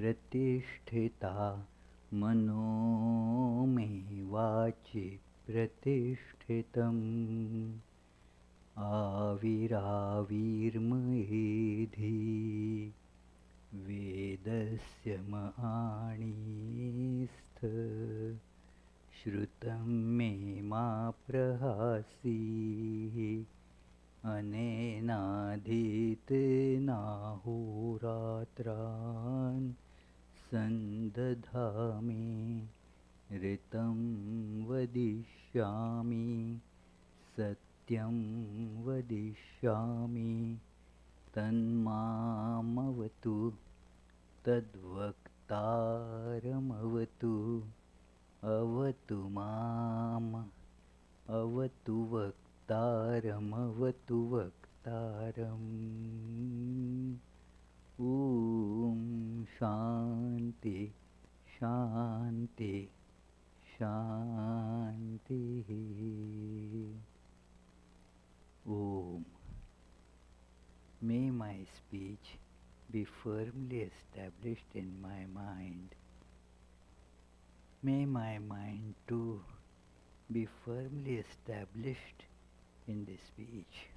प्रतिष्ठिता मनो मे वाचि प्रतिष्ठितम् आविराविर्मयेधि वेदस्य महाणीस्थ श्रुतं मे मा प्रहासीः अनेनाधीतेनाहोरात्रान् सन्दधामि ऋतं वदिष्यामि सत्यं वदिष्यामि तन्मामवतु तद्वक्तारमवतु अवतु माम् अवतु वक्तारमवतु वक्तारम् ॐ शान्ति शान्ति शान्तिः Om. May my speech be firmly established in my mind. May my mind too be firmly established in the speech.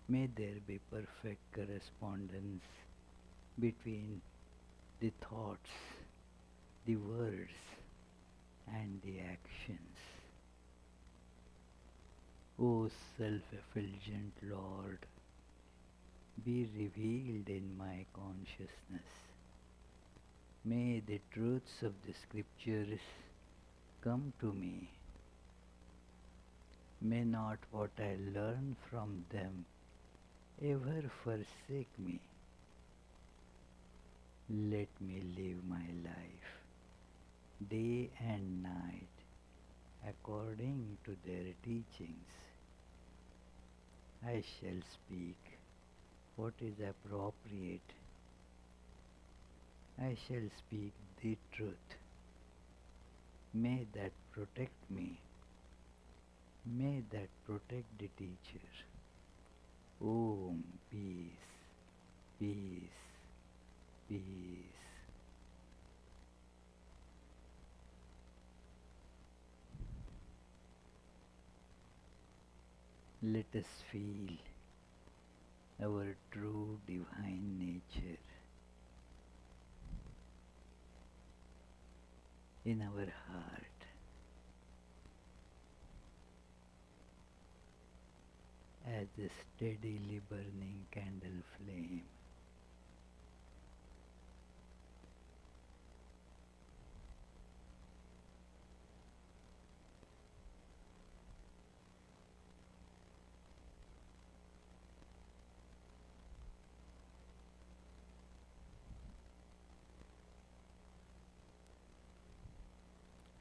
May there be perfect correspondence between the thoughts, the words, and the actions. O self-effulgent Lord, be revealed in my consciousness. May the truths of the scriptures come to me. May not what I learn from them ever forsake me. Let me live my life day and night according to their teachings. I shall speak what is appropriate. I shall speak the truth. May that protect me. May that protect the teacher. Om, peace, peace, peace. Let us feel our true divine nature in our heart. As a steadily burning candle flame.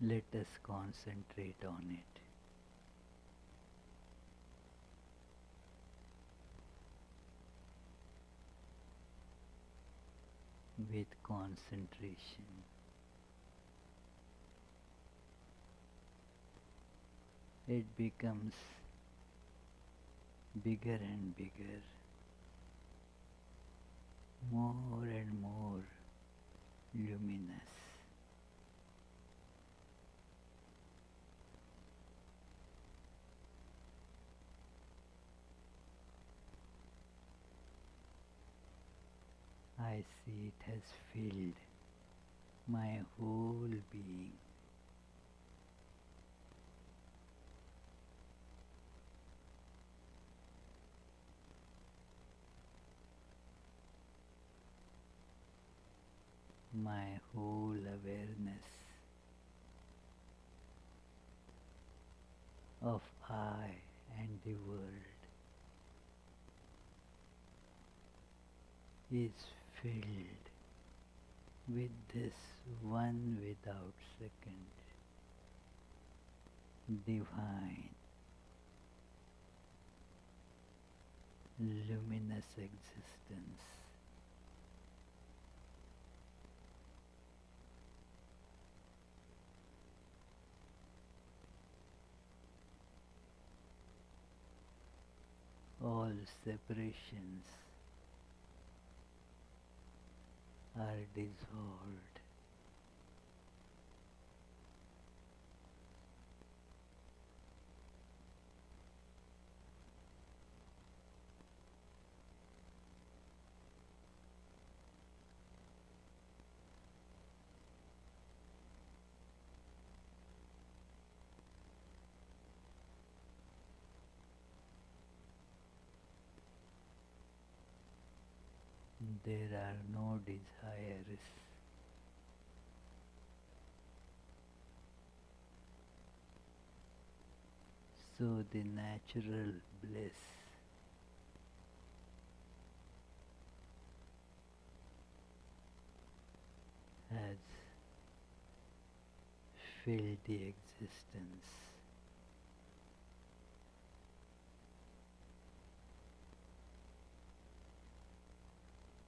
Let us concentrate on it. With concentration, it becomes bigger and bigger, more and more luminous. I see it has filled my whole being. My whole awareness of I and the world is filled with this one without second, divine, luminous existence. All separations are dissolved. There are no desires. So the natural bliss has filled the existence.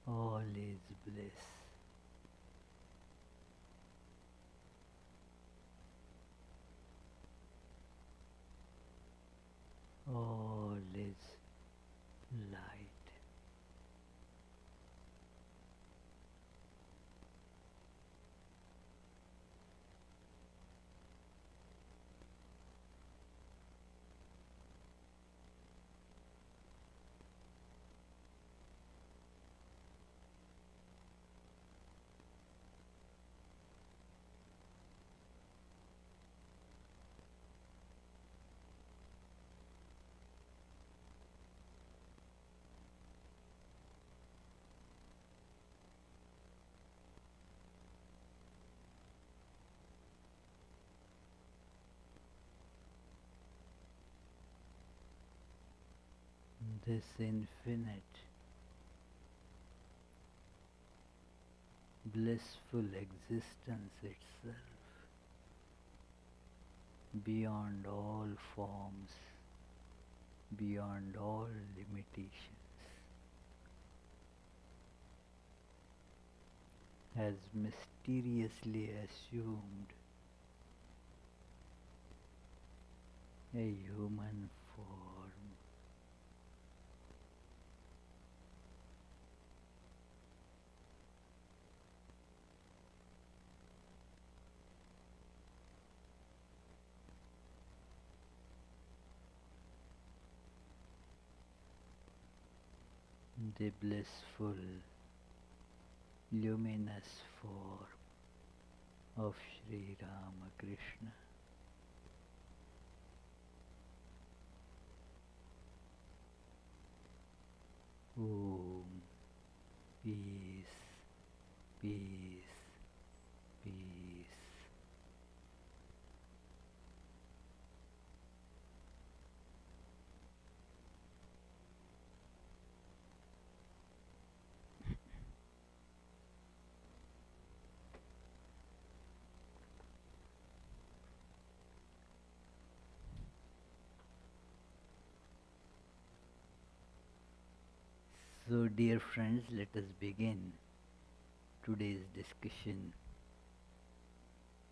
All is bliss. All is light. This infinite, blissful existence itself, beyond all forms, beyond all limitations, has mysteriously assumed a human form. The blissful, luminous form of Sri Ramakrishna. Om, peace, peace, peace. So, dear friends, let us begin today's discussion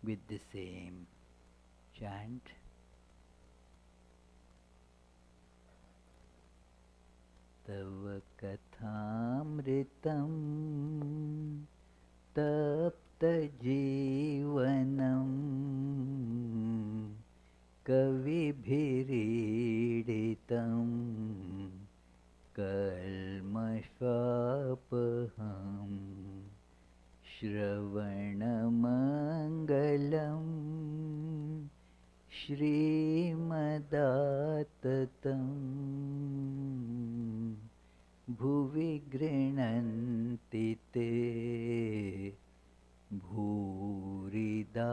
with the same chant. Tava kathamritam tapta jivanam kavibhiriditam kalmashvapaham Shravanamangalam Shrimadattatam Bhuvi grinanti te Bhurida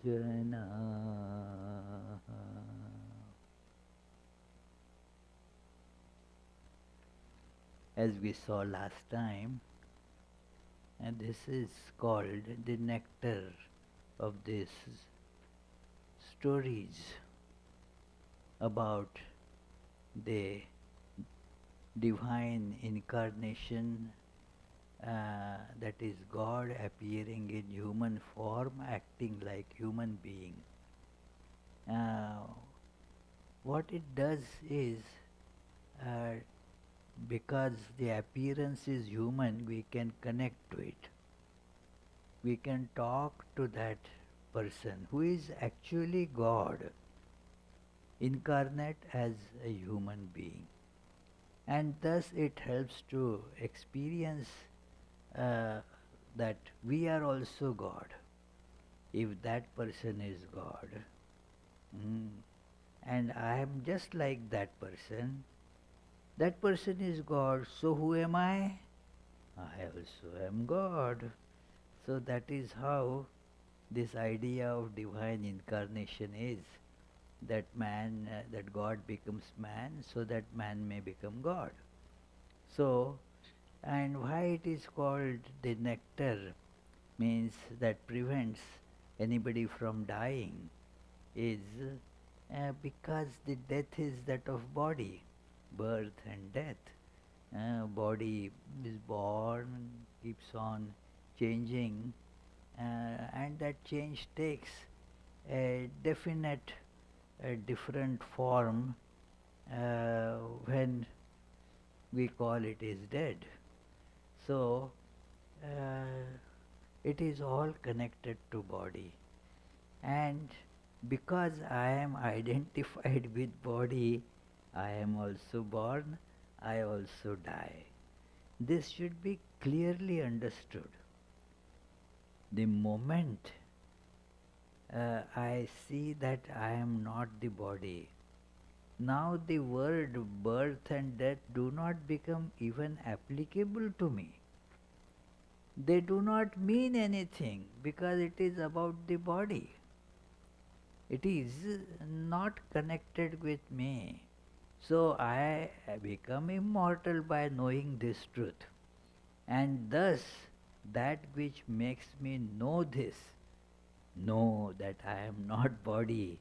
jana. As we saw last time, and this is called the nectar of these stories about the divine incarnation, that is God appearing in human form, acting like human being. What it does is, because the appearance is human, we can connect to it. we can talk to that person who is actually God, incarnate as a human being. And thus it helps to experience uh, that we are also God. If that person is God, mm, and I am just like that person is God, so who am I? I also am God. So that is how this idea of divine incarnation is, that that God becomes man so that man may become God. So, and why it is called the nectar, means that prevents anybody from dying, is because the death is that of body, birth and death. Body is born, keeps on changing, and that change takes a definite, a different form when we call it is dead. So it is all connected to body, and because I am identified with body, I am also born, I also die. This should be clearly understood. The moment I see that I am not the body, now the word birth and death do not become even applicable to me. They do not mean anything because it is about the body. It is not connected with me. So I become immortal by knowing this truth. And thus, that which makes me know this, know that I am not body,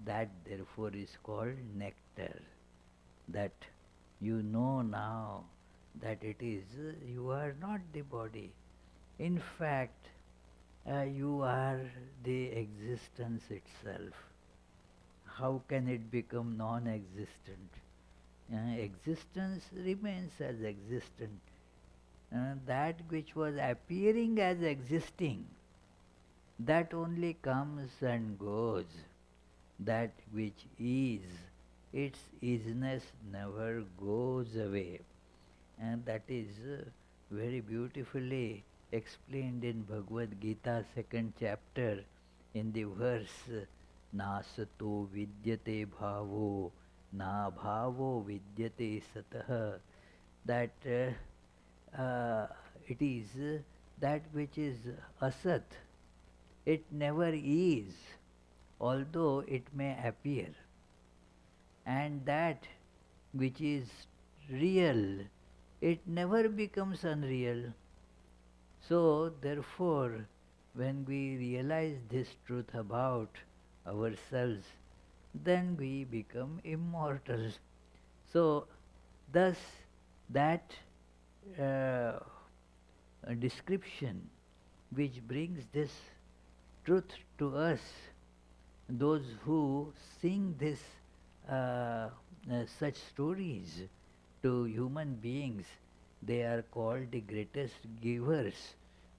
that therefore is called nectar. That you know now that it is, you are not the body. In fact, you are the existence itself. How can it become non-existent? Existence remains as existent. That which was appearing as existing, that only comes and goes. That which is, its isness never goes away. And that is very beautifully explained in Bhagavad Gita, second chapter, in the verse Nasato vidyate bhavo, na bhavo vidyate satah. That it is that which is asat, it never is, although it may appear. And that which is real, it never becomes unreal. So, therefore, when we realize this truth about ourselves, then we become immortal. So, thus, that uh, description which brings this truth to us, those who sing this such stories to human beings, they are called the greatest givers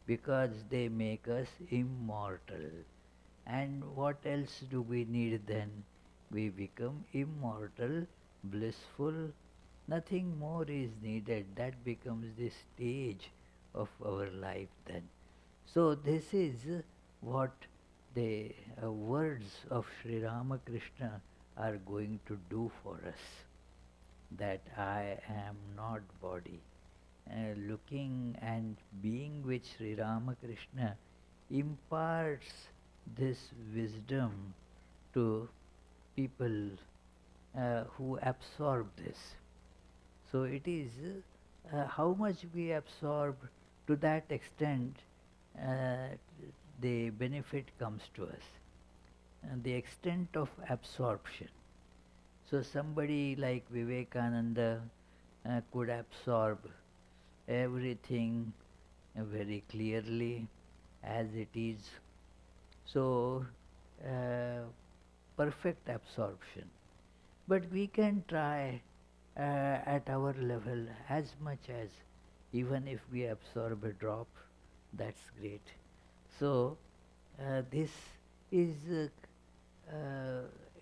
because they make us immortal. And what else do we need then? We become immortal, blissful. Nothing more is needed. That becomes the stage of our life then. So this is what the words of Sri Ramakrishna are going to do for us. That I am not body. Looking and being with Sri Ramakrishna imparts this wisdom to people who absorb this. So it is how much we absorb, to that extent the benefit comes to us. And the extent of absorption. So somebody like Vivekananda could absorb everything very clearly as it is. So perfect absorption. But we can try at our level as much as, even if we absorb a drop, that's great. So this is,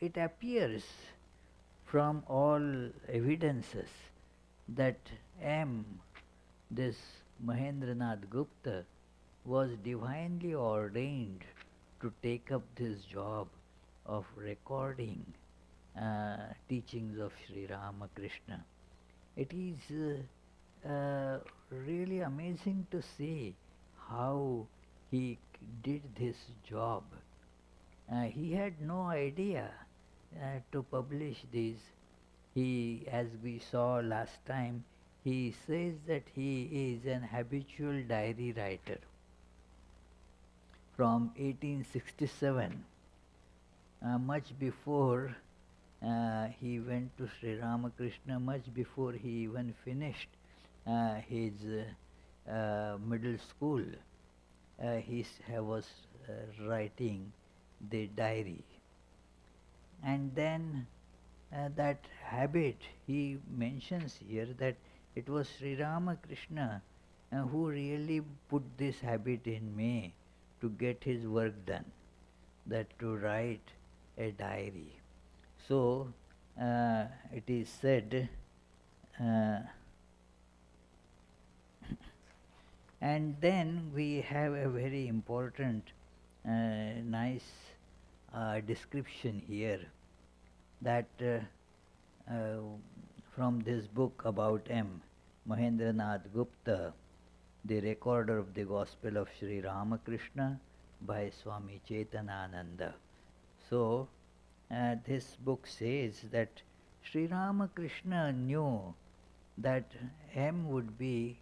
it appears from all evidences that M, this Mahendranath Gupta, was divinely ordained to take up this job of recording teachings of Sri Ramakrishna. It is really amazing to see how he did this job. He had no idea to publish these. He, as we saw last time, he says that he is an habitual diary writer from 1867, much before he went to Sri Ramakrishna, much before he even finished his middle school. He was writing the diary. And then that habit, he mentions here that it was Sri Ramakrishna who really put this habit in me to get his work done, that to write a diary. So it is said, and then we have a very important, nice description here, that from this book about M. Mahendranath Gupta, the recorder of the Gospel of Sri Ramakrishna by Swami Chetanananda. So this book says that Sri Ramakrishna knew that M would be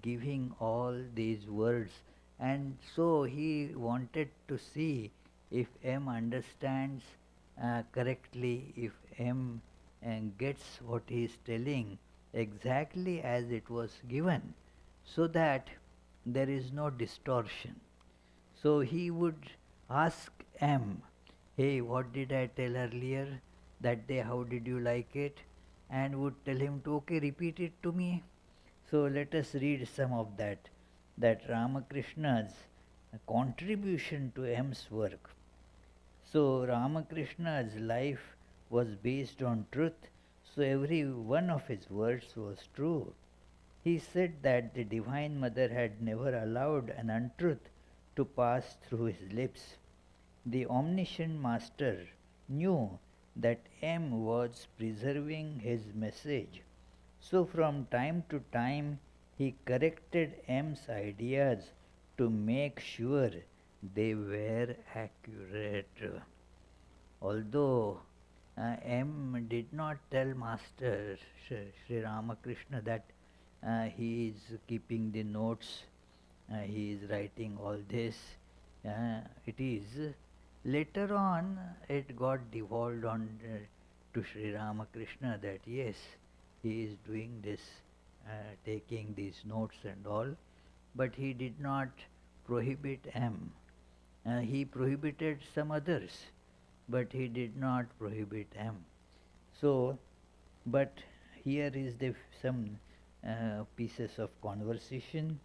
giving all these words, and so he wanted to see if M understands correctly, if M gets what he is telling exactly as it was given, so that there is no distortion. So he would ask M, hey, what did I tell earlier that day, how did you like it? And would tell him to, okay, repeat it to me. So let us read some of that Ramakrishna's contribution to M's work. So Ramakrishna's life was based on truth, so every one of his words was true. He said that the Divine Mother had never allowed an untruth to pass through his lips. The omniscient Master knew that M was preserving his message. So from time to time he corrected M's ideas to make sure they were accurate. Although M did not tell Master Sri Ramakrishna that he is keeping the notes, he is writing all this, it is later on it got devolved on to Sri Ramakrishna that yes, he is doing this, taking these notes and all, but he did not prohibit M. He prohibited some others, but he did not prohibit M. So, but here is some pieces of conversation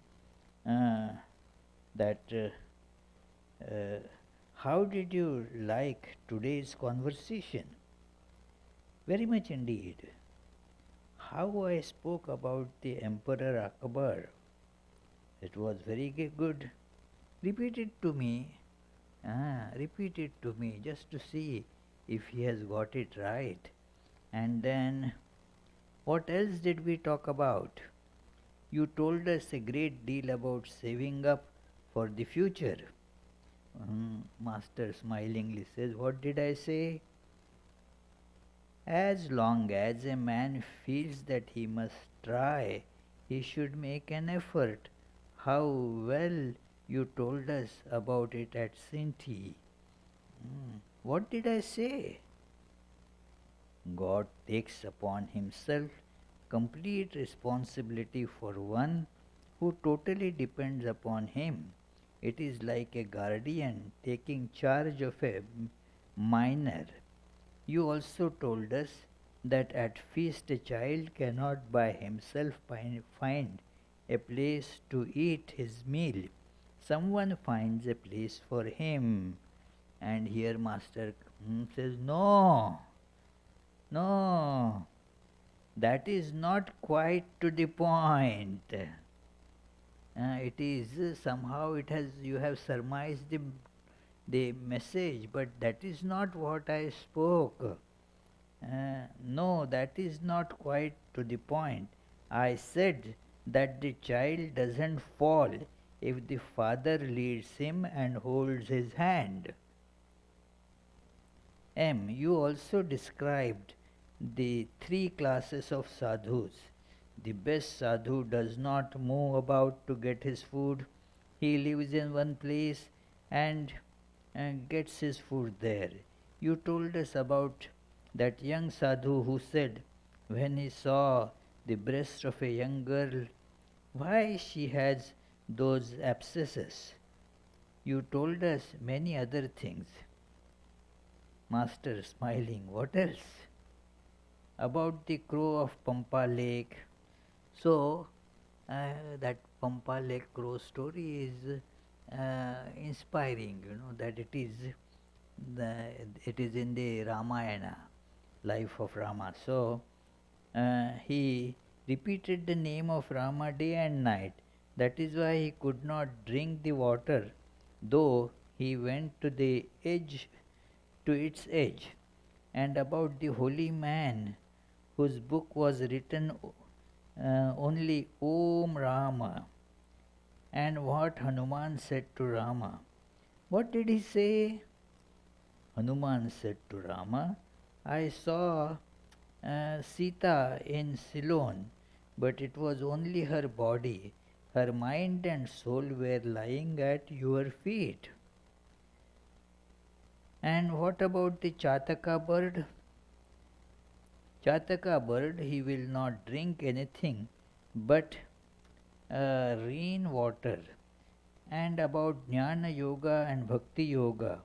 that how did you like today's conversation? Very much indeed. How I spoke about the Emperor Akbar. It was very good. Repeat it to me. Repeat it to me just to see if he has got it right. And then, what else did we talk about? You told us a great deal about saving up for the future. Master smilingly says, what did I say? As long as a man feels that he must try, he should make an effort. How well you told us about it at Sinti. What did I say? God takes upon himself complete responsibility for one who totally depends upon him. It is like a guardian taking charge of a minor. You also told us that at feast a child cannot by himself find a place to eat his meal. someone finds a place for him. And here Master says, no, no, that is not quite to the point. It is somehow it has you have surmised the message, but that is not what I spoke. No, that is not quite to the point. I said that the child doesn't fall if the father leads him and holds his hand. M. You also described the three classes of sadhus. The best sadhu does not move about to get his food. He lives in one place and gets his food there. You told us about that young sadhu who said, when he saw the breast of a young girl, why she has those abscesses. You told us many other things. Master smiling, what else? About the crow of Pampa Lake. So, that Pampa Lake crow story is inspiring, that it is in the Ramayana, life of Rama. So, he repeated the name of Rama day and night. That is why he could not drink the water, though he went to its edge. And about the holy man whose book was written only Om Rama, and what Hanuman said to Rama. What did he say? Hanuman said to Rama, I saw Sita in Ceylon, but it was only her body. Her mind and soul were lying at your feet. And what about the Chataka bird? Chataka bird, he will not drink anything but rain water. And about Jnana Yoga and Bhakti Yoga,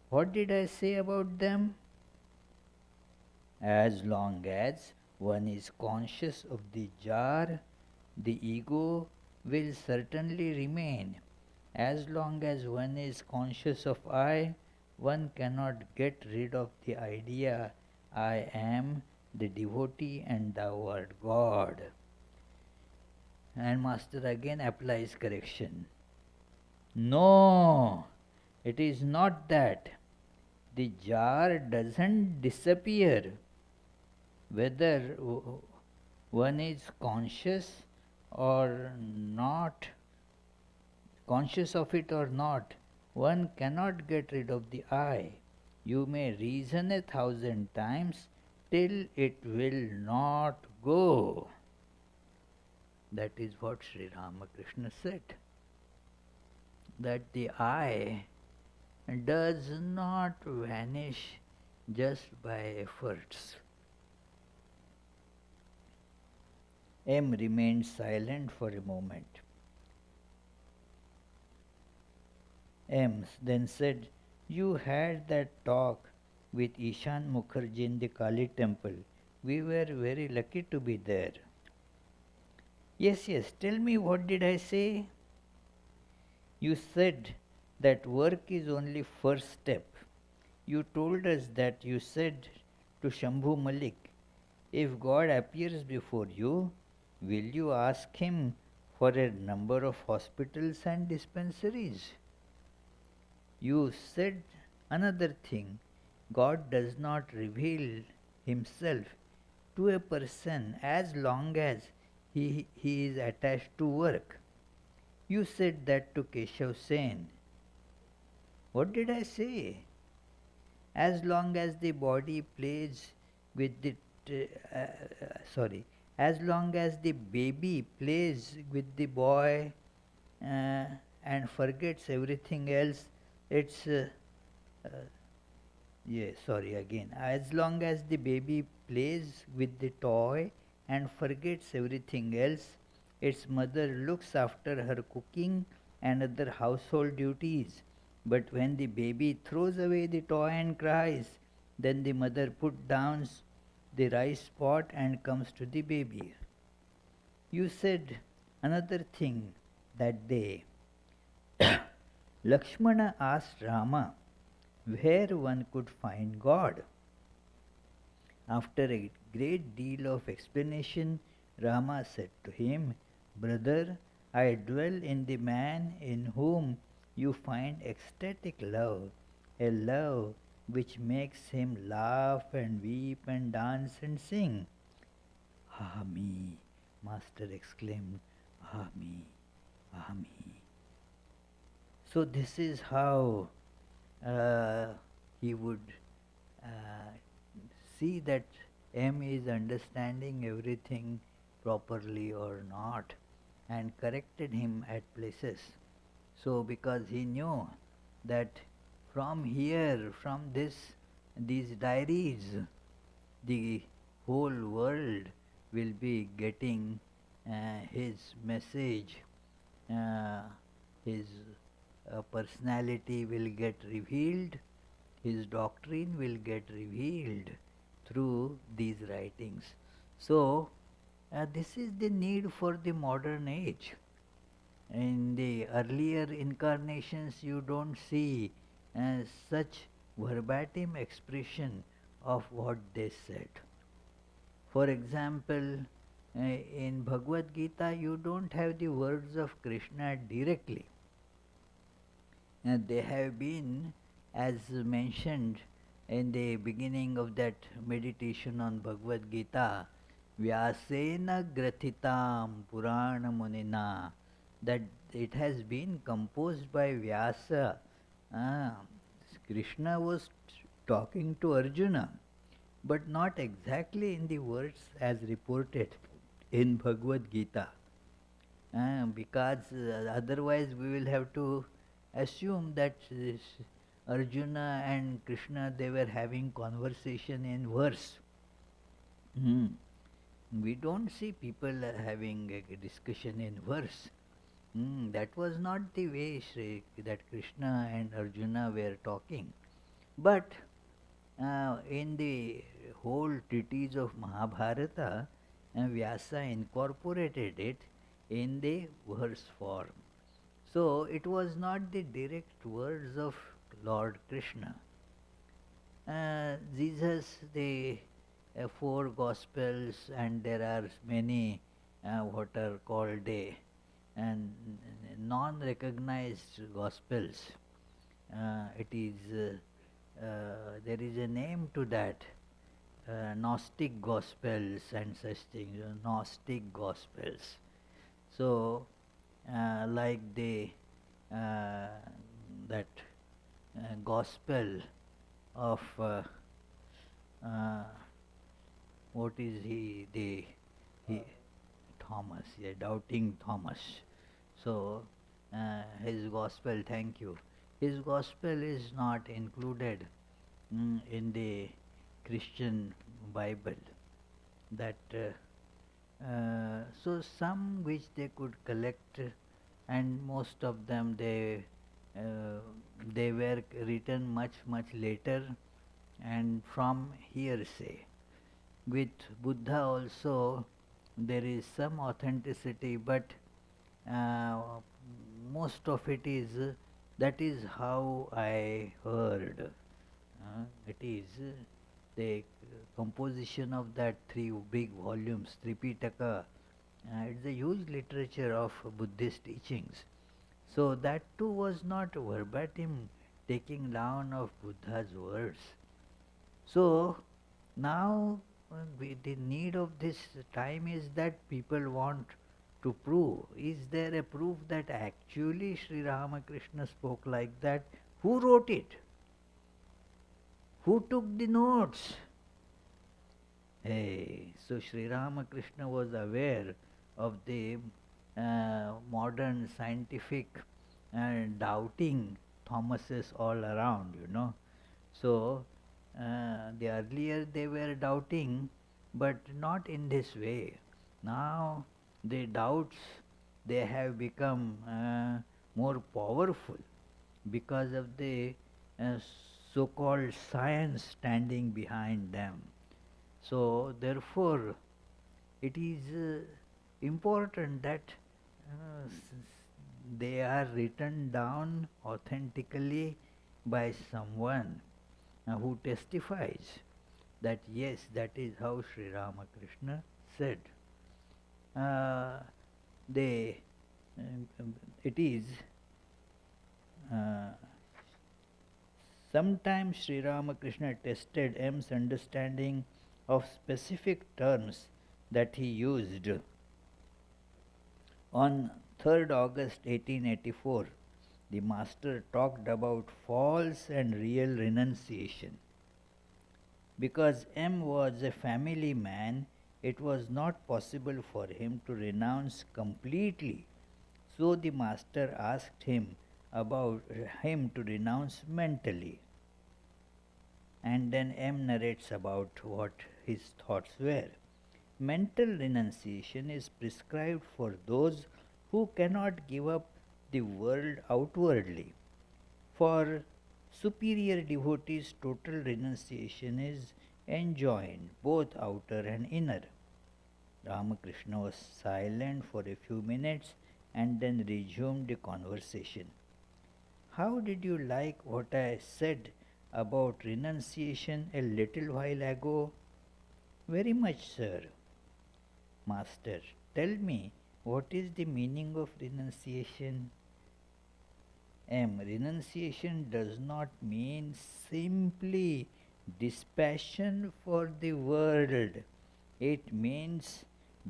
what did I say about them? As long as one is conscious of the jar, the ego will certainly remain. As long as one is conscious of I, one cannot get rid of the idea I am the devotee and thou art God. And Master again applies correction. No, it is not that. The jar doesn't disappear. Whether one is conscious or not, conscious of it or not, one cannot get rid of the I. You may reason 1,000 times till it will not go. That is what Sri Ramakrishna said. That the I does not vanish just by efforts. M remained silent for a moment. M then said, you had that talk with Ishan Mukherjee in the Kali temple. We were very lucky to be there. Yes, tell me, what did I say? You said that work is only first step. You told us that you said to Shambhu Malik, if God appears before you, will you ask him for a number of hospitals and dispensaries? You said another thing, God does not reveal himself to a person as long as he is attached to work. You said that to Keshav Sen. What did I say? As long as the body plays with the as long as the baby plays with the boy and forgets everything else, it's as long as the baby plays with the toy and forgets everything else, its mother looks after her cooking and other household duties. But when the baby throws away the toy and cries, then the mother puts down the rice pot and comes to the baby. You said another thing that day. Lakshmana asked Rama where one could find God. After a great deal of explanation, Rama said to him, "Brother, I dwell in the man in whom you find ecstatic love, a love which makes him laugh and weep and dance and sing." "Ah me!" Master exclaimed. "Ah me! Ah me!" So this is how he would uh, see that M is understanding everything properly or not, and corrected him at places. So because he knew that from here, from these diaries, the whole world will be getting his message, uh, his personality will get revealed, his doctrine will get revealed through these writings. So, this is the need for the modern age. In the earlier incarnations, you don't see such verbatim expression of what they said. For example, in Bhagavad Gita, you don't have the words of Krishna directly. They have been, as mentioned in the beginning of that meditation on Bhagavad Gita, Vyasena Grathitam Purana Munina, that it has been composed by Vyasa. Ah, Krishna was talking to Arjuna, but not exactly in the words as reported in Bhagavad Gita. Because otherwise we will have to assume that Arjuna and Krishna, they were having conversation in verse. We don't see people having a discussion in verse. That was not the way that Krishna and Arjuna were talking. But in the whole treatise of Mahabharata, Vyasa incorporated it in the verse form. So it was not the direct words of Lord Krishna. Jesus, the four Gospels, and there are many what are called and non-recognized Gospels. It is there is a name to that. Gnostic Gospels and such things. Gnostic Gospels. So, like the that Gospel of uh, what is he Thomas, yeah, doubting Thomas. So his gospel, thank you. His gospel is not included in the Christian Bible. That so some which they could collect, and most of them they were written much later and from hearsay. With Buddha also there is some authenticity, but uh, most of it is that is how I heard. It is the composition of that three big volumes, Tripitaka. It's a huge literature of Buddhist teachings. So that too was not verbatim taking down of Buddha's words. So now the need of this time is that people want to prove. Is there a proof that actually Sri Ramakrishna spoke like that? Who wrote it? Who took the notes? Hey, so Sri Ramakrishna was aware of the modern scientific doubting Thomases all around, you know. So the earlier they were doubting, but not in this way. Now the doubts, they have become more powerful because of the uh, so-called science standing behind them. So therefore it is important that they are written down authentically by someone who testifies that yes, that is how Sri Ramakrishna said. Uh, they, it is uh, sometimes Sri Ramakrishna tested M's understanding of specific terms that he used. On 3rd August 1884, the master talked about false and real renunciation. Because M was a family man, it was not possible for him to renounce completely. So the master asked him about him to renounce mentally. And then M narrates about what his thoughts were. Mental renunciation is prescribed for those who cannot give up the world outwardly. For superior devotees, total renunciation is enjoined, both outer and inner. Ramakrishna was silent for a few minutes and then resumed the conversation. How did you like what I said about renunciation a little while ago? Very much, sir. Master, tell me, what is the meaning of renunciation? M. Renunciation does not mean simply dispassion for the world. It means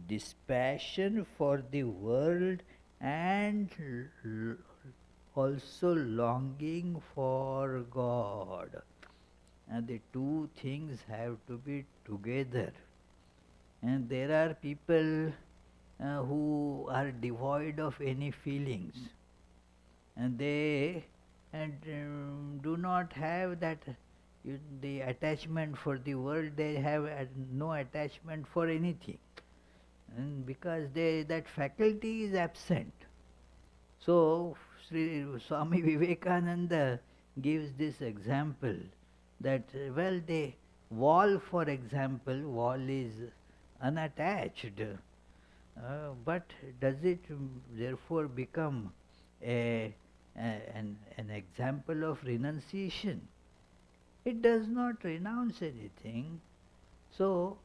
dispassion for the world and also longing for God. And the two things have to be together. And there are people who are devoid of any feelings, and they do not have that the attachment for the world. They have no attachment for anything, and because that faculty is absent. So Sri Swami Vivekananda gives this example that well, the wall, for example, wall is unattached, but does it therefore become an example of renunciation? It does not renounce anything. So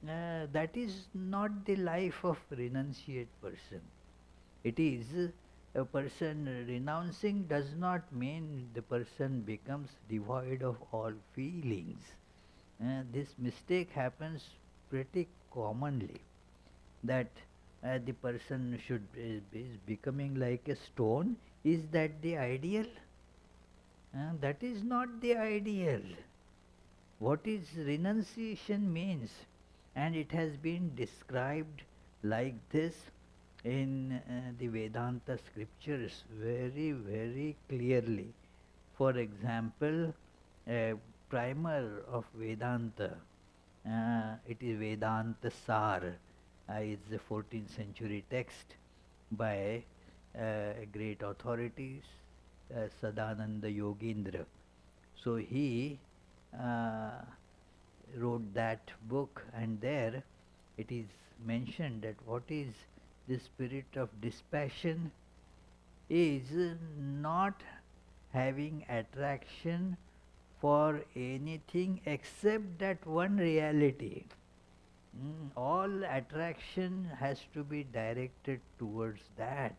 that is not the life of renunciate person. It is a person renouncing does not mean the person becomes devoid of all feelings. This mistake happens pretty commonly, that the person is becoming like a stone. Is that the ideal? That is not the ideal. What is renunciation means, and it has been described like this in the Vedanta scriptures very, very clearly. For example, a primer of Vedanta, it is Vedanta Sar, is the 14th century text by a great authority, Sadananda Yogindra. So he wrote that book, and there it is mentioned that what is the spirit of dispassion is not having attraction for anything except that one reality. All attraction has to be directed towards that.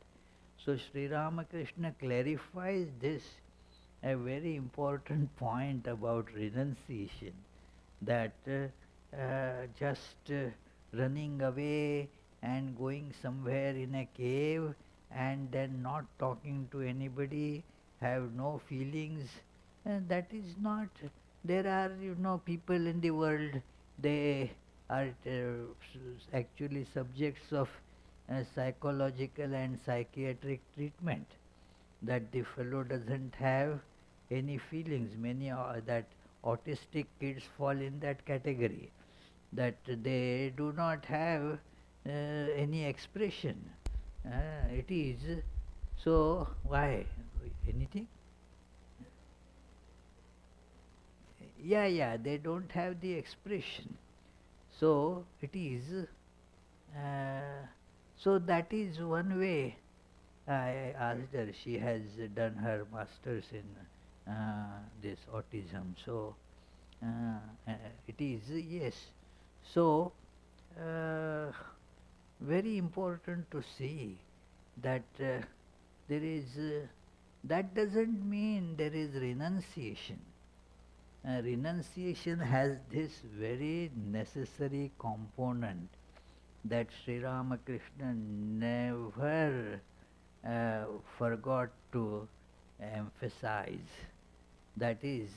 So Sri Ramakrishna clarifies this, a very important point about renunciation, that just running away and going somewhere in a cave and then not talking to anybody, have no feelings, that is not. There are, people in the world, they are actually subjects of psychological and psychiatric treatment, that the fellow doesn't have any feelings. Many that autistic kids fall in that category, that they do not have any expression. It is so. Why? Anything? Yeah, they don't have the expression. So it is. So that is one way I asked her, she has done her masters in this autism. So uh, it is, yes. So uh, very important to see that there is, that doesn't mean there is renunciation. Renunciation has this very necessary component that Sri Ramakrishna never forgot to emphasize. That is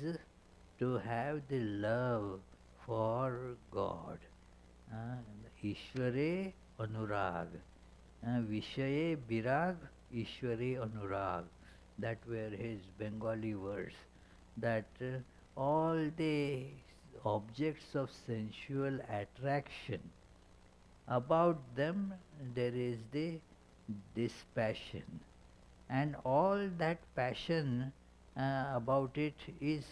to have the love for God. Ishware Anurag. Vishaye Birag, Ishware Anurag. That were his Bengali words. That all the objects of sensual attraction, about them there is this passion, and all that passion about it is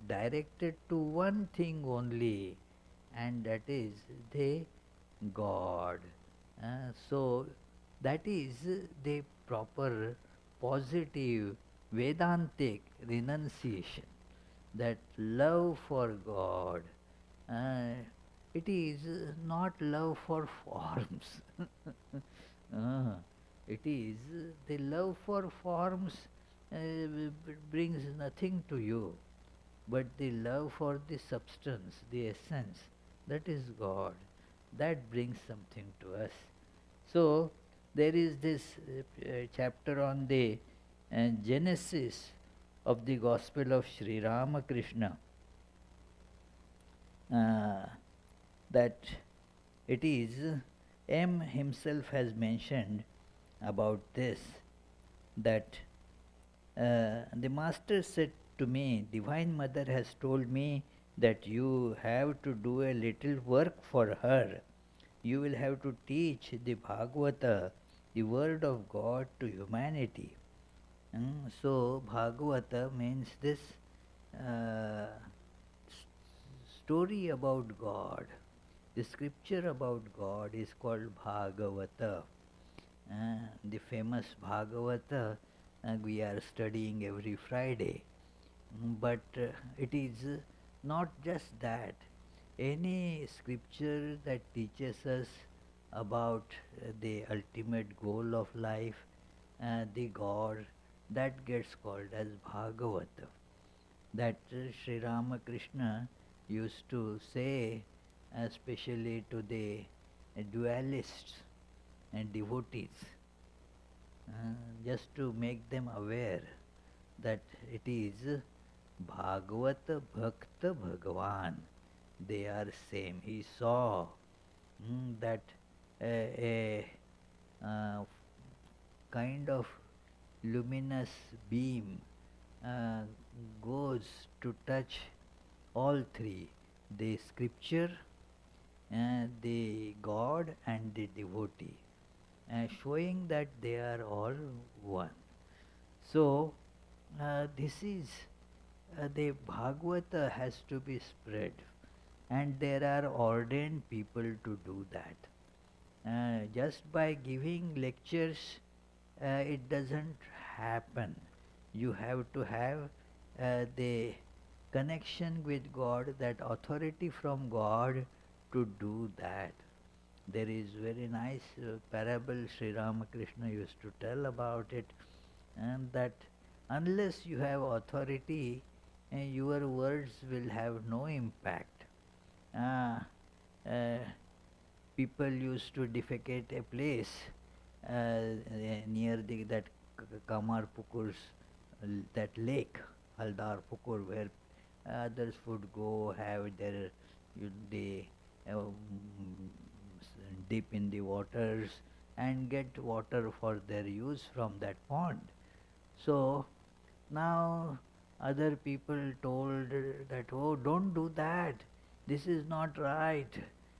directed to one thing only, and that is the God. So that is the proper positive Vedantic renunciation, that love for God. Uh, it is not love for forms. Uh, it is the love for forms brings nothing to you, but the love for the substance, the essence, that is God. That brings something to us. So there is this chapter on the genesis of the Gospel of Sri Ramakrishna, uh, that it is, M himself has mentioned about this, that the Master said to me, Divine Mother has told me that you have to do a little work for her. You will have to teach the Bhagavata, the word of God, to humanity. So Bhagavata means this uh, story about God. The scripture about God is called Bhagavata. The famous Bhagavata we are studying every Friday. But it is not just that. Any scripture that teaches us about the ultimate goal of life, the God, that gets called as Bhagavata. That Sri Ramakrishna used to say, especially to the dualists and devotees, just to make them aware that it is Bhagavata Bhakta Bhagavan. They are same. He saw that a kind of luminous beam uh, goes to touch all three, the scripture, the God, and the devotee, showing that they are all one. So, this is the Bhagavata has to be spread, and there are ordained people to do that. Just by giving lectures, it doesn't happen. You have to have the connection with God, that authority from God to do that. There is very nice parable Sri Ramakrishna used to tell about it, and that unless you have authority, your words will have no impact. Uh, uh, People used to defecate a place near that Kamar Pukur's that lake, Haldar Pukur, where others would go have their they dip in the waters and get water for their use from that pond. So now other people told that, oh, don't do that, this is not right,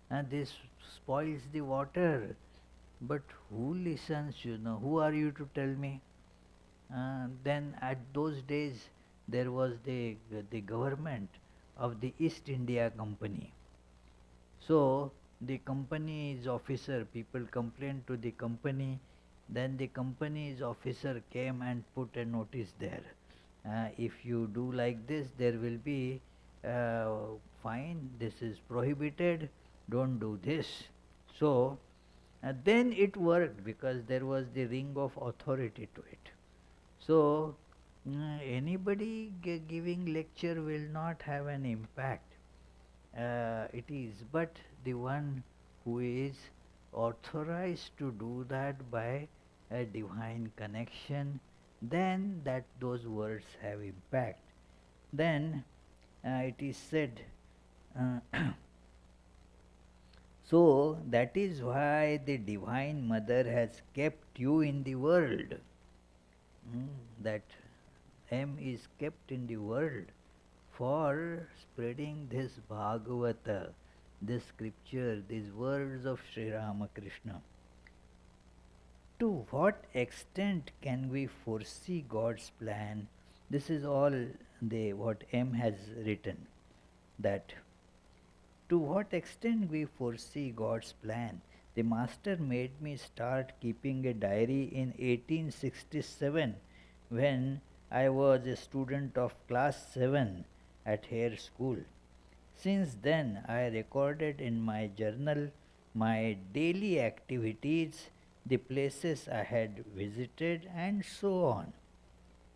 and this spoils the water. But who listens, who are you to tell me? Then at those days there was the government of the East India Company. So the company's officer, people complained to the company Then the company's officer came and put a notice there. If you do like this, there will be uh, fine. This is prohibited. Don't do this. So then it worked because there was the ring of authority to it. So anybody giving lecture will not have an impact. It is but the one who is authorized to do that by a divine connection, then that those words have impact. Then it is said, uh, so that is why the Divine Mother has kept you in the world. That M is kept in the world for spreading this Bhagavata, this scripture, these words of Sri Ramakrishna. To what extent can we foresee God's plan? This is all what M has written, that to what extent we foresee God's plan. The master made me start keeping a diary in 1867 when I was a student of class 7 at Hare School. Since then, I recorded in my journal my daily activities, the places I had visited, and so on.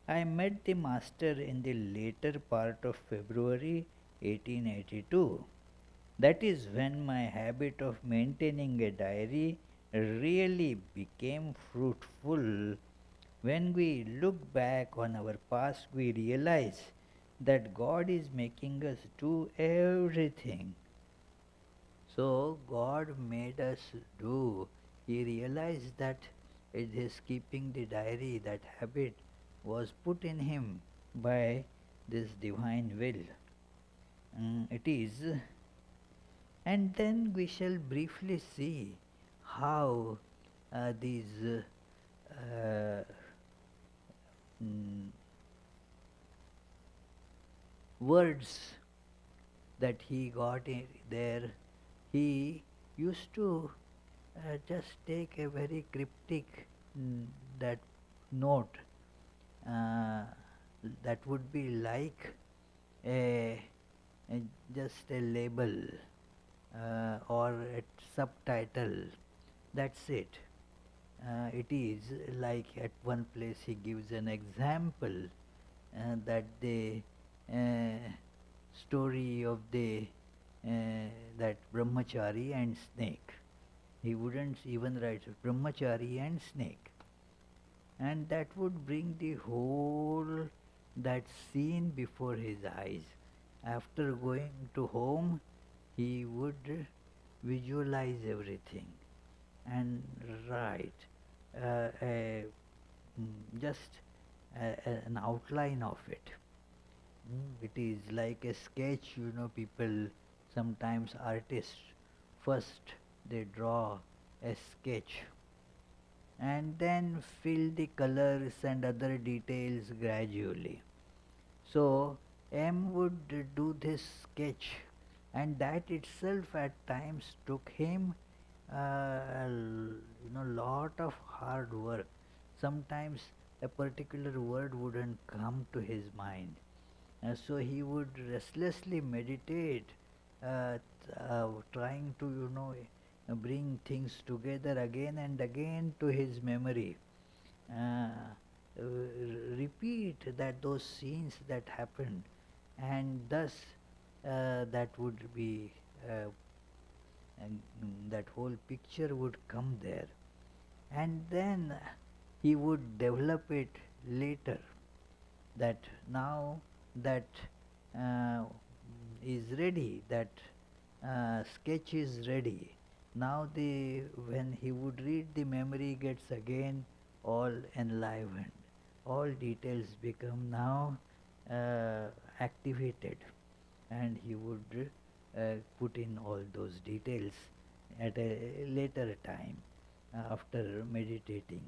I met the master in the later part of February 1882. That is when my habit of maintaining a diary really became fruitful. When we look back on our past, we realize that God is making us do everything. So, God made us do. He realized that it is keeping the diary, that habit was put in him by this divine will. It is. And then we shall briefly see how these uh, mm, words that he got there, he used to just take a very cryptic that note uh, that would be like a, a just a label or a subtitle. That's it. It is like at one place he gives an example that the uh, story of the that brahmachari and snake. He wouldn't even write brahmachari and snake, and that would bring the whole that scene before his eyes. After going to home, he would visualize everything and write just an outline of it. It is like a sketch, people, sometimes artists, first they draw a sketch and then fill the colors and other details gradually. So M would do this sketch, and that itself at times took him lot of hard work. Sometimes a particular word wouldn't come to his mind, so he would restlessly meditate, trying to bring things together again and again to his memory. uh, Repeat that those scenes that happened, and thus that would be and that whole picture would come there, and then he would develop it later, that now that uh, is ready, that sketch is ready. Now when he would read, the memory gets again all enlivened. All details become now activated, and he would put in all those details at a later time after meditating.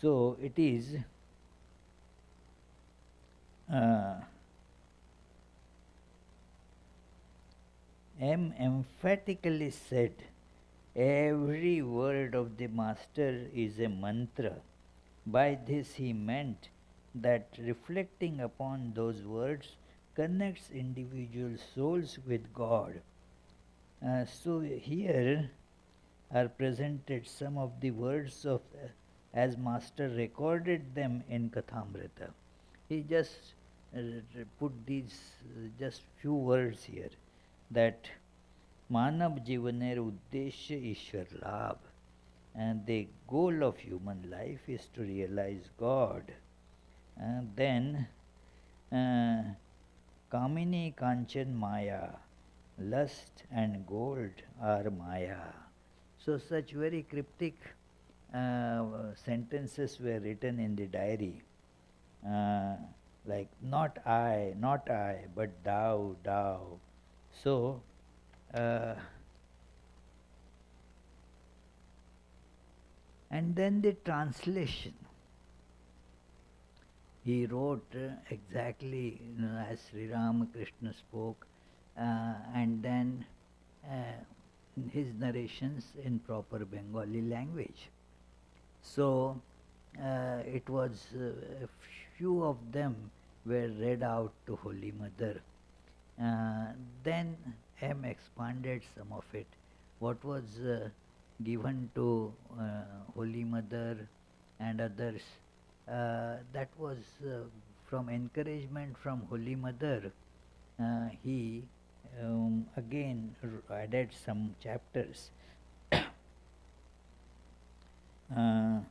So it is uh, M emphatically said Every word of the Master is a mantra. By this he meant that reflecting upon those words connects individual souls with God. So here are presented some of the words of as Master recorded them in Kathamrita. He just put these just few words here that मानव जीवनेर उद्देश्य ईश्वर लाभ, and the goal of human life is to realize God. And then Kamini Kanchan Maya, lust and gold are Maya. So such very cryptic sentences were written in the diary, like not I, but thou, thou. So and then the translation. He wrote exactly as Sri Ramakrishna spoke, and then his narrations in proper Bengali language. So it was a few of them were read out to Holy Mother. Then M expanded some of it. What was given to Holy Mother and others, that was from encouragement from Holy Mother. He again added some chapters. In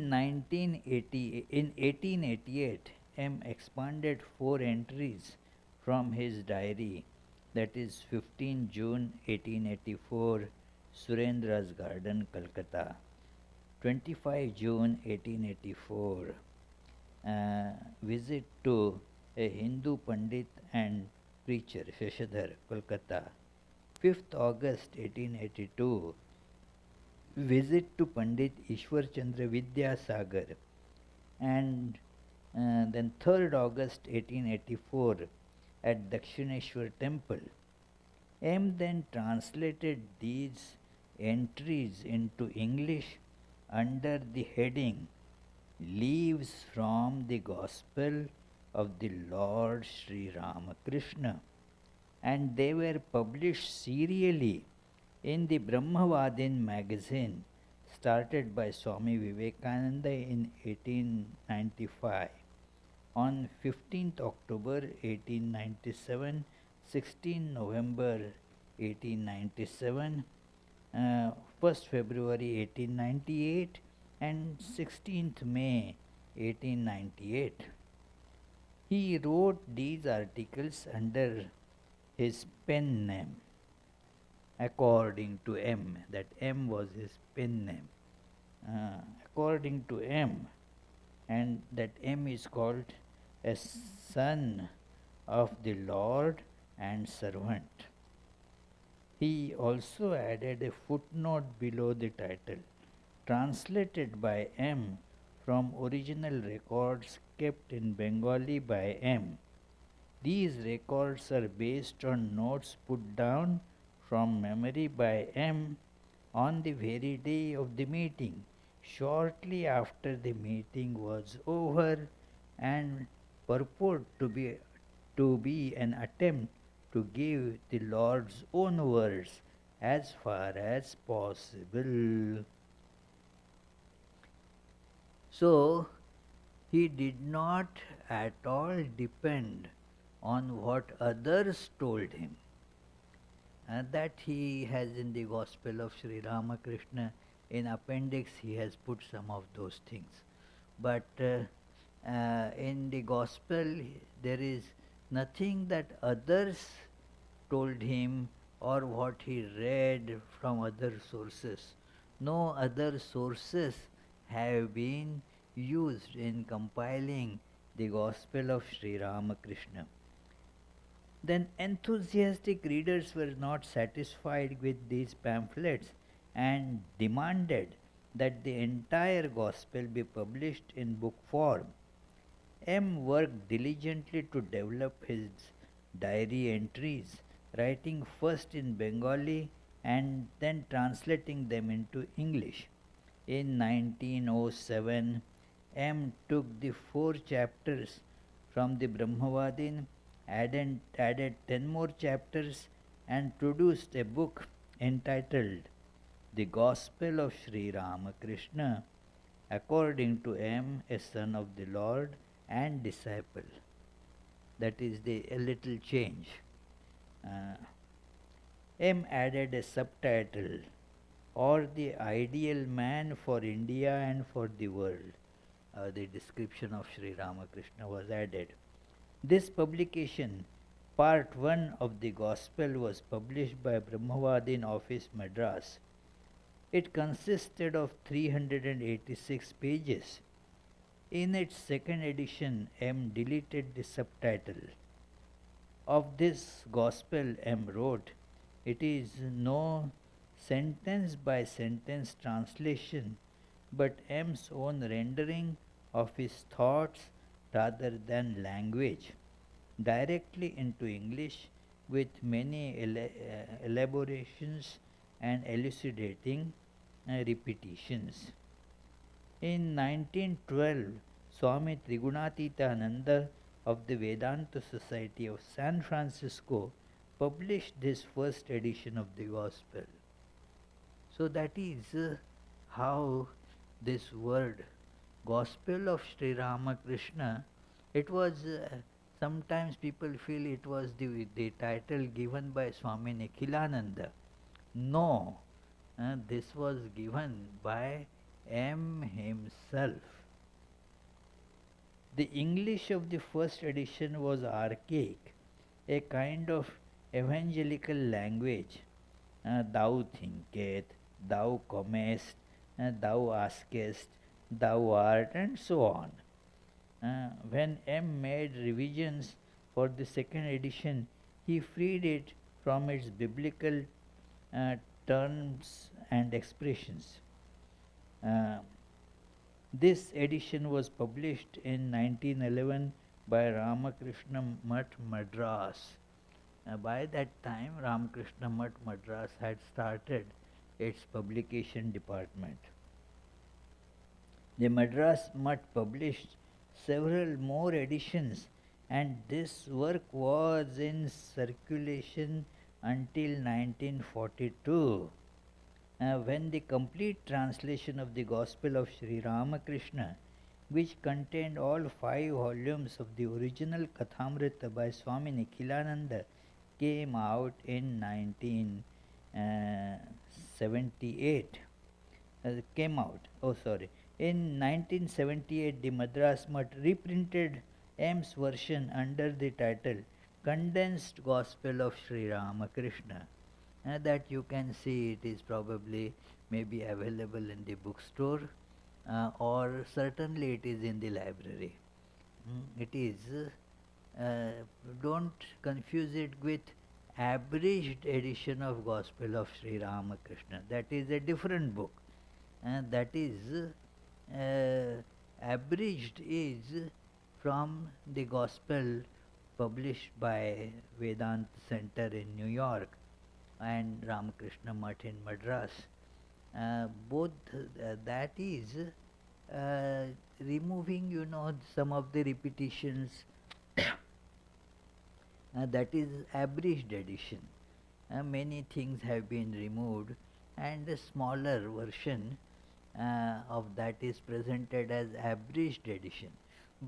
1888, M expanded 4 entries from his diary, that is 15 June 1884, Surendra's Garden, Calcutta. 25 June 1884, visit to a Hindu Pandit and preacher, Shashadhar, Kolkata. 5th August 1882, visit to Pandit Ishwar Chandra Vidyasagar. And then 3rd August 1884 at Dakshineshwar Temple. M then translated these entries into English under the heading Leaves from the Gospel of the Lord Sri Ramakrishna, and they were published serially in the Brahmavadin magazine started by Swami Vivekananda in 1895. On 15th October 1897, 16 November 1897, 1st February 1898 and 16th May 1898. He wrote these articles under his pen name, according to M, that M was his pen name. According to M, and that M is called a son of the Lord and servant. He also added a footnote below the title, translated by M from original records kept in Bengali by M. These records are based on notes put down from memory by M on the very day of the meeting, shortly after the meeting was over, and purport to be an attempt to give the Lord's own words as far as possible. So, he did not at all depend on what others told him. That he has in the Gospel of Sri Ramakrishna, in appendix he has put some of those things. But in the Gospel there is nothing that others told him or what he read from other sources. No other sources have been used in compiling the Gospel of Sri Ramakrishna. Then enthusiastic readers were not satisfied with these pamphlets and demanded that the entire Gospel be published in book form. M worked diligently to develop his diary entries, writing first in Bengali and then translating them into English. In 1907, M took the 4 chapters from the Brahmavadin, added 10 more chapters, and produced a book entitled The Gospel of Sri Ramakrishna, according to M, a son of the Lord and disciple. That is a little change. Uh, M added a subtitle, or the ideal man for India and for the world. The description of Sri Ramakrishna was added. This publication, part 1 of the Gospel, was published by Brahmavadin Office, Madras. It consisted of 386 pages. In its second edition, M deleted the subtitle. Of this Gospel, M wrote, "It is no sentence by sentence translation, but M's own rendering of his thoughts rather than language, directly into English with many elaborations and elucidating repetitions." In 1912, Swami Trigunatitananda of the Vedanta Society of San Francisco published this first edition of the Gospel. So that is how this word Gospel of Sri Ramakrishna, it was sometimes people feel it was the title given by Swami Nikhilananda. No, this was given by M himself. The English of the first edition was archaic, a kind of evangelical language. Thou thinkest, thou comest, thou askest, thou art, and so on. When M made revisions for the second edition, he freed it from its biblical terms and expressions. This edition was published in 1911 by Ramakrishna Mutt, Madras. By that time, Ramakrishna Mutt, Madras had started its publication department. The Madras Mutt published several more editions, and this work was in circulation until 1942. When the complete translation of the Gospel of Sri Ramakrishna, which contained all 5 volumes of the original Kathamrita by Swami Nikhilananda, came out in 1978. In 1978, the Madras Mutt reprinted M's version under the title Condensed Gospel of Sri Ramakrishna. That you can see, it is probably maybe available in the bookstore, or certainly it is in the library. It is, don't confuse it with abridged edition of Gospel of Sri Ramakrishna. That is a different book. That is, abridged is from the Gospel published by Vedanta Center in New York and Ramakrishna Mutt in Madras. Both that is removing, some of the repetitions. That is abridged edition. Many things have been removed, and a smaller version of that is presented as abridged edition.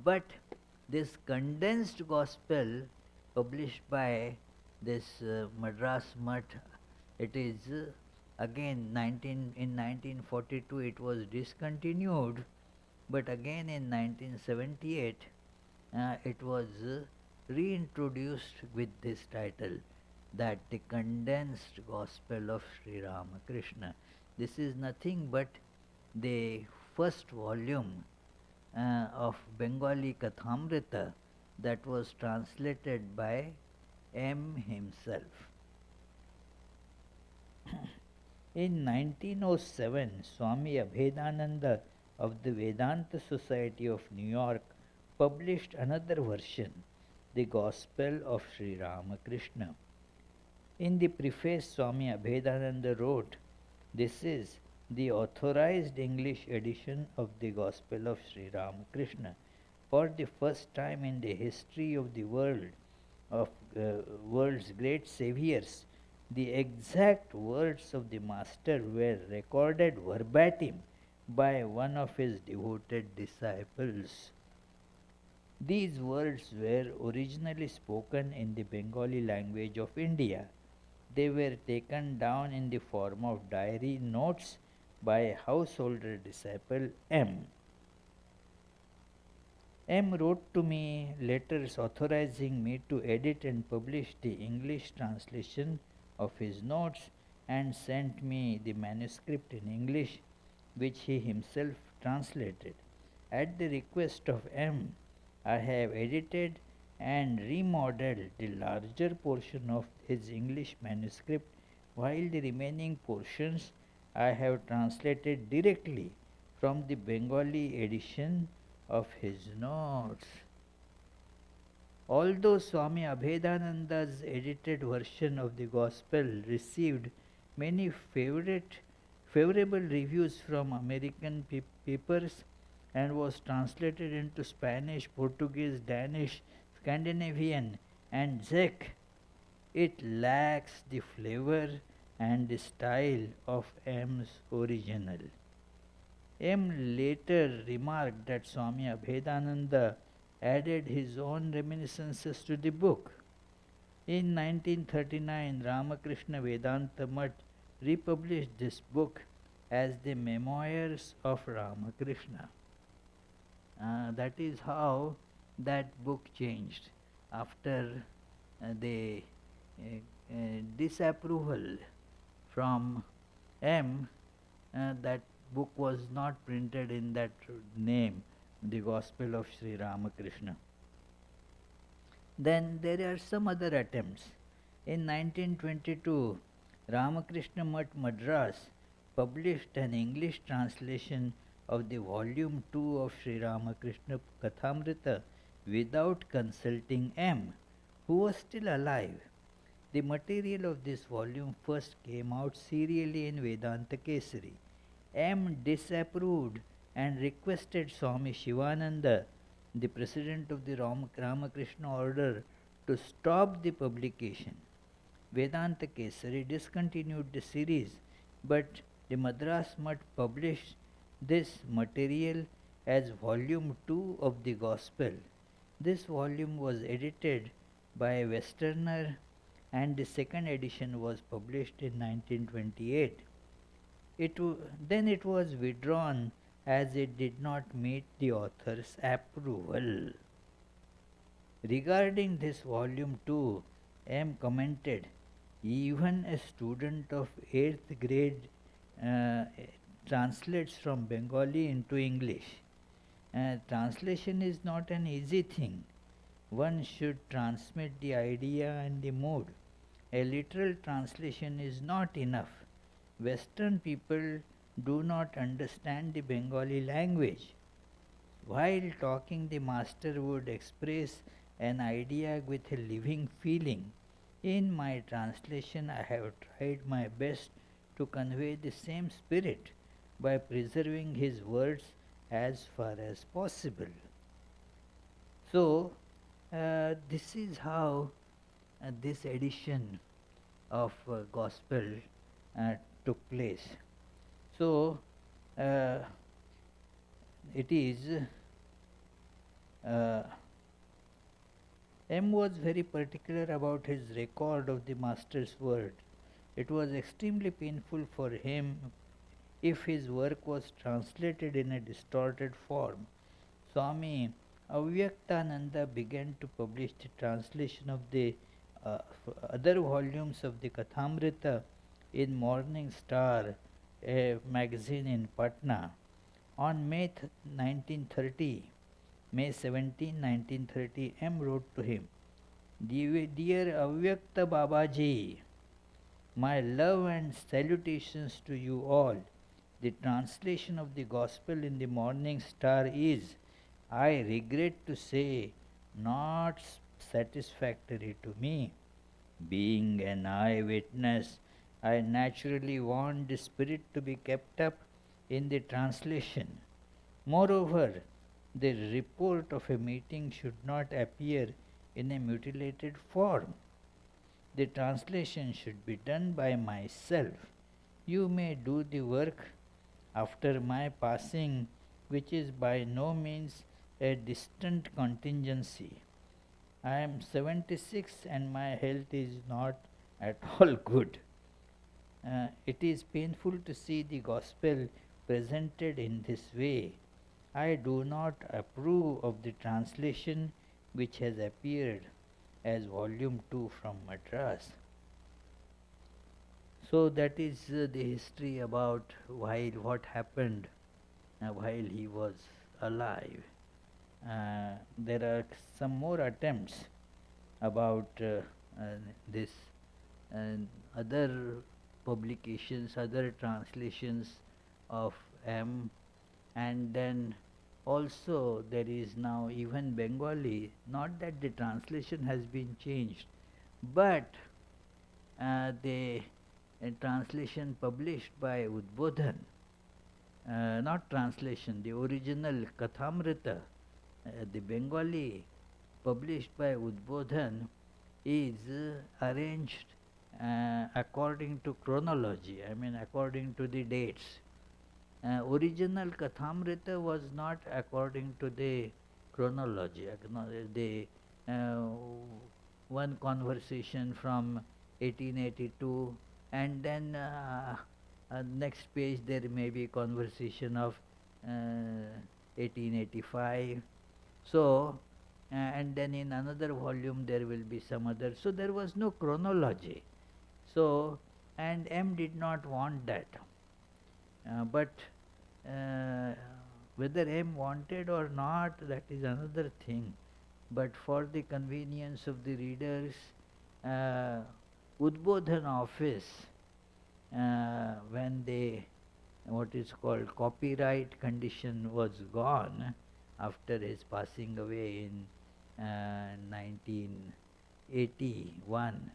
But this condensed gospel published by this Madras Mutt, it is again in 1942 it was discontinued, but again in 1978 it was reintroduced with this title, that the condensed gospel of Sri Ramakrishna. This is nothing but the first volume of Bengali Kathamrita that was translated by M himself. In 1907, Swami Abhedananda of the Vedanta Society of New York published another version, the Gospel of Sri Ramakrishna. In the preface, Swami Abhedananda wrote, "This is the authorized English edition of the Gospel of Sri Ramakrishna. For the first time in the history of the of world's great saviors, the exact words of the Master were recorded verbatim by one of his devoted disciples. These words were originally spoken in the Bengali language of India. They were taken down in the form of diary notes by a householder disciple M. M wrote to me letters authorizing me to edit and publish the English translation of his notes and sent me the manuscript in English, which he himself translated. At the request of M, I have edited and remodeled the larger portion of his English manuscript, while the remaining portions I have translated directly from the Bengali edition of his notes. Although Swami Abhedananda's edited version of the Gospel received many favorable reviews from American papers and was translated into Spanish, Portuguese, Danish, Scandinavian, and Czech, it lacks the flavor and the style of M's original. M later remarked that Swami Abhedananda added his own reminiscences to the book. In 1939, Ramakrishna Vedanta Mutt republished this book as the Memoirs of Ramakrishna. That is how that book changed after the disapproval from M. That book was not printed in that name, the Gospel of Sri Ramakrishna. Then there are some other attempts. In 1922, Ramakrishna Mutt Madras published an English translation of the volume 2 of Sri Ramakrishna Kathamrita without consulting M, who was still alive. The material of this volume first came out serially in Vedanta Kesari. M disapproved and requested Swami Shivananda, the president of the Ramakrishna order, to stop the publication. Vedanta Kesari discontinued the series, but the Madras Mutt published this material as volume 2 of the Gospel. This volume was edited by a Westerner and the second edition was published in 1928. Then it was withdrawn as it did not meet the author's approval. Regarding this volume 2, M commented, even a student of 8th grade translates from Bengali into English. Translation is not an easy thing. One should transmit the idea and the mood. A literal translation is not enough. Western people do not understand the Bengali language. While talking, the master would express an idea with a living feeling. In my translation, I have tried my best to convey the same spirit by preserving his words as far as possible. So, this is how this edition of Gospel took place. So, it is M was very particular about his record of the Master's word. It was extremely painful for him if his work was translated in a distorted form. Swami Avyaktananda began to publish the translation of the other volumes of the Kathamrita in Morning Star, a magazine in Patna. On May 17, 1930, M wrote to him, Dear Avyakta Babaji, my love and salutations to you all. The translation of the Gospel in the Morning Star is, I regret to say, not satisfactory to me. Being an eyewitness, I naturally want the spirit to be kept up in the translation. Moreover, the report of a meeting should not appear in a mutilated form. The translation should be done by myself. You may do the work after my passing, which is by no means a distant contingency. I am 76 and my health is not at all good. It is painful to see the gospel presented in this way. I do not approve of the translation which has appeared as volume 2 from Madras. So that is the history about what happened while he was alive. There are some more attempts about this and other publications, other translations of M, and then also there is now even Bengali. Not that the translation has been changed, but the translation published by Udbodhan, not translation, the original Kathamrita, the Bengali published by Udbodhan is arranged according to chronology, I mean according to the dates. Original Kathamrita was not according to the chronology. The one conversation from 1882, and then next page there may be conversation of 1885. So, and then in another volume there will be some other. So there was no chronology. So, and M did not want that. But whether M wanted or not, that is another thing. But for the convenience of the readers, Udbodhan office, when they, what is called copyright condition was gone after his passing away in 1981,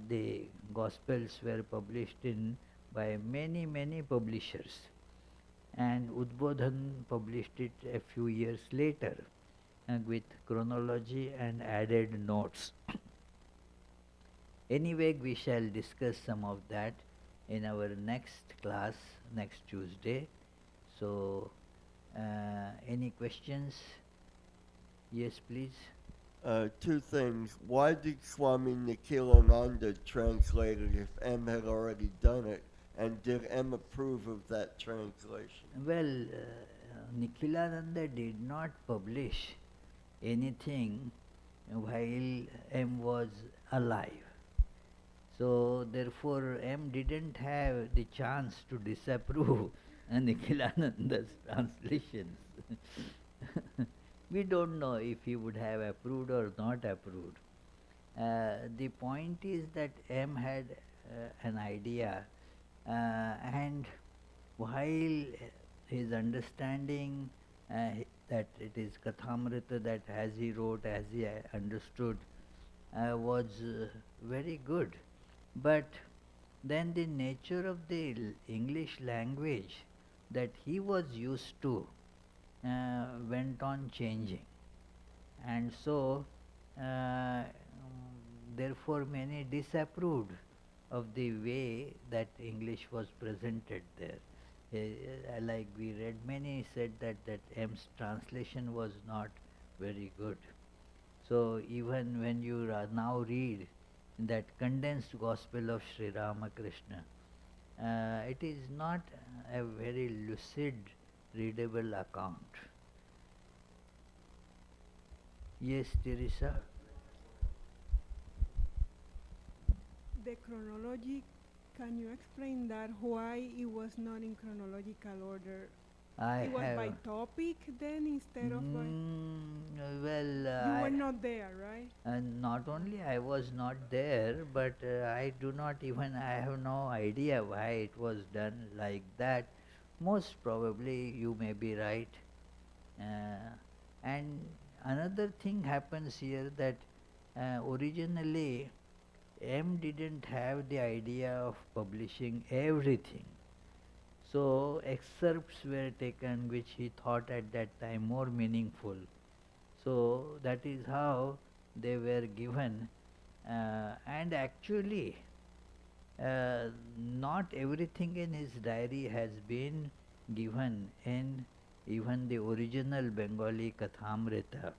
the Gospels were published in by many publishers, and Udbodhan published it a few years later with chronology and added notes. Anyway, we shall discuss some of that in our next class next Tuesday. So, any questions? Yes, please. Two things. Why did Swami Nikhilananda translate it if M had already done it? And did M approve of that translation? Well, Nikhilananda did not publish anything while M was alive. So therefore M didn't have the chance to disapprove Nikhilananda's translations. We don't know if he would have approved or not approved. The point is that M had an idea, and while his understanding that it is Kathamrita, that as he wrote, as he understood, was very good. But then the nature of the English language that he was used to went on changing, and so therefore many disapproved of the way that English was presented there. Like we read, many said that M's translation was not very good. So even when you now read that condensed gospel of Sri Ramakrishna, it is not a very lucid, readable account. Yes, Teresa? The chronology, can you explain that? Why it was not in chronological order? It was by topic then instead of by... Well, you were not there, right? Not only I was not there, but I do not even, I have no idea why it was done like that. Most probably you may be right. And another thing happens here, that originally M didn't have the idea of publishing everything. So excerpts were taken which he thought at that time more meaningful. So that is how they were given. And actually, not everything in his diary has been given in even the original Bengali Kathamrita.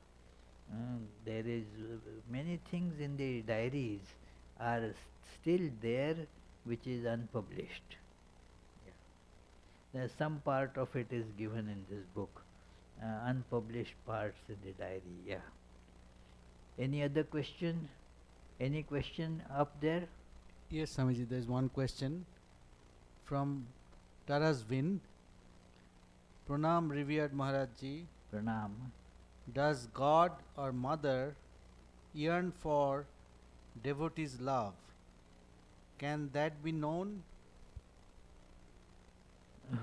There is many things in the diaries are still there which is unpublished. Yeah. There's some part of it is given in this book, unpublished parts in the diary. Yeah. Any other question? Any question up there? Yes, Swamiji, there is one question from Taras Vin. Pranam, revered Maharaj Ji. Pranam. Does God or Mother yearn for devotees' love? Can that be known?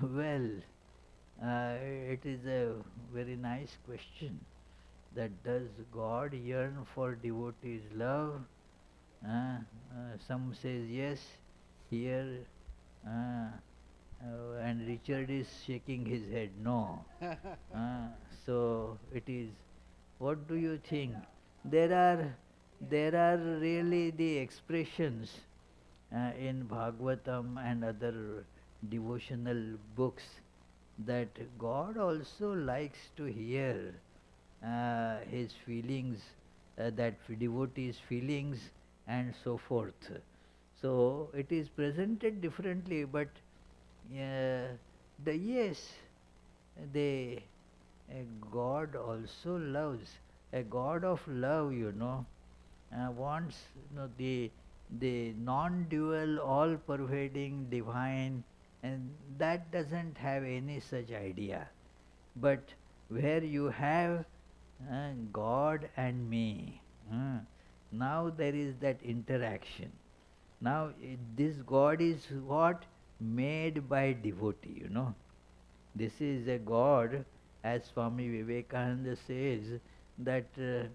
Well, it is a very nice question. That does God yearn for devotees' love? Some says yes, here, and Richard is shaking his head no. So it is. What do you think? There are really the expressions in Bhagavatam and other devotional books that God also likes to hear his feelings, that devotees' feelings, and so forth. So it is presented differently, but yes, the God also loves. A God of love, wants the non-dual, all-pervading divine, and that doesn't have any such idea. But where you have God and me, now there is that interaction. Now this God is what? Made by devotee. This is a God, as Swami Vivekananda says, that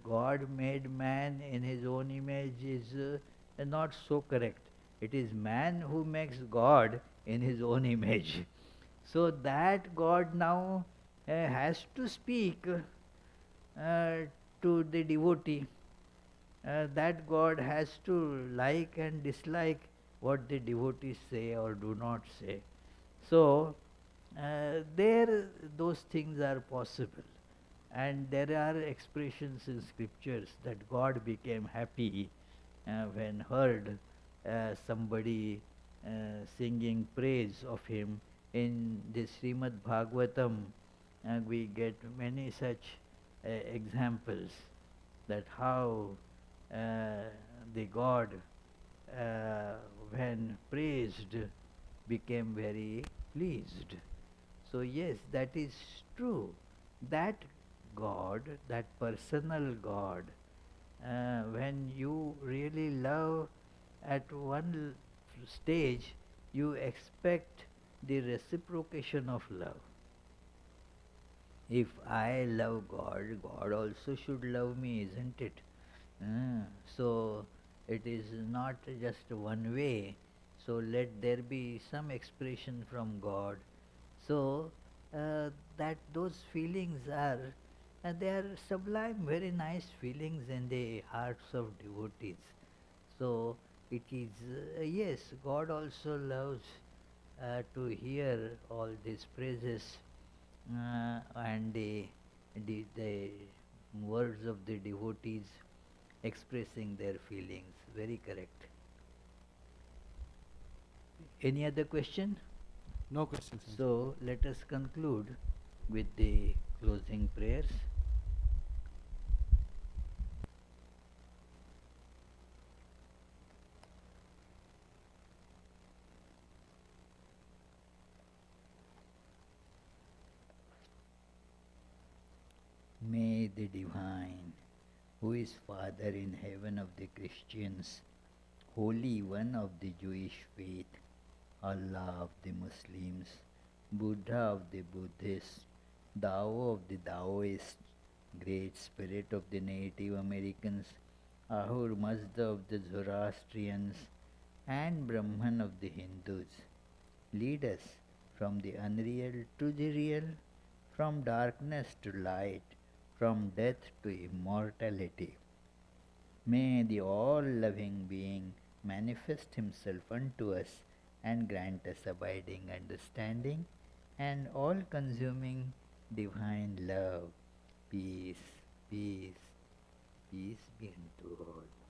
God made man in his own image is not so correct. It is man who makes God in his own image. So that God now has to speak to the devotee. That God has to like and dislike what the devotees say or do not say. So there those things are possible, and there are expressions in scriptures that God became happy when heard somebody singing praise of him. In the Srimad Bhagavatam we get many such examples that how the God when praised became very pleased. So yes, that is true. That God, that personal God, when you really love at one stage, you expect the reciprocation of love. If I love God, God also should love me, isn't it? So it is not just one way. So let there be some expression from God. So that those feelings are, they are sublime, very nice feelings in the hearts of devotees. So it is, yes, God also loves to hear all these praises and the words of the devotees expressing their feelings. Very correct. Any other question? No questions. So let us conclude with the closing prayers. May the Divine, who is Father in heaven of the Christians, Holy One of the Jewish faith, Allah of the Muslims, Buddha of the Buddhists, Tao of the Taoists, Great Spirit of the Native Americans, Ahur Mazda of the Zoroastrians, and Brahman of the Hindus. Lead us from the unreal to the real, from darkness to light, from death to immortality. May the all-loving being manifest himself unto us and grant us abiding understanding and all-consuming divine love. Peace, peace, peace be unto all.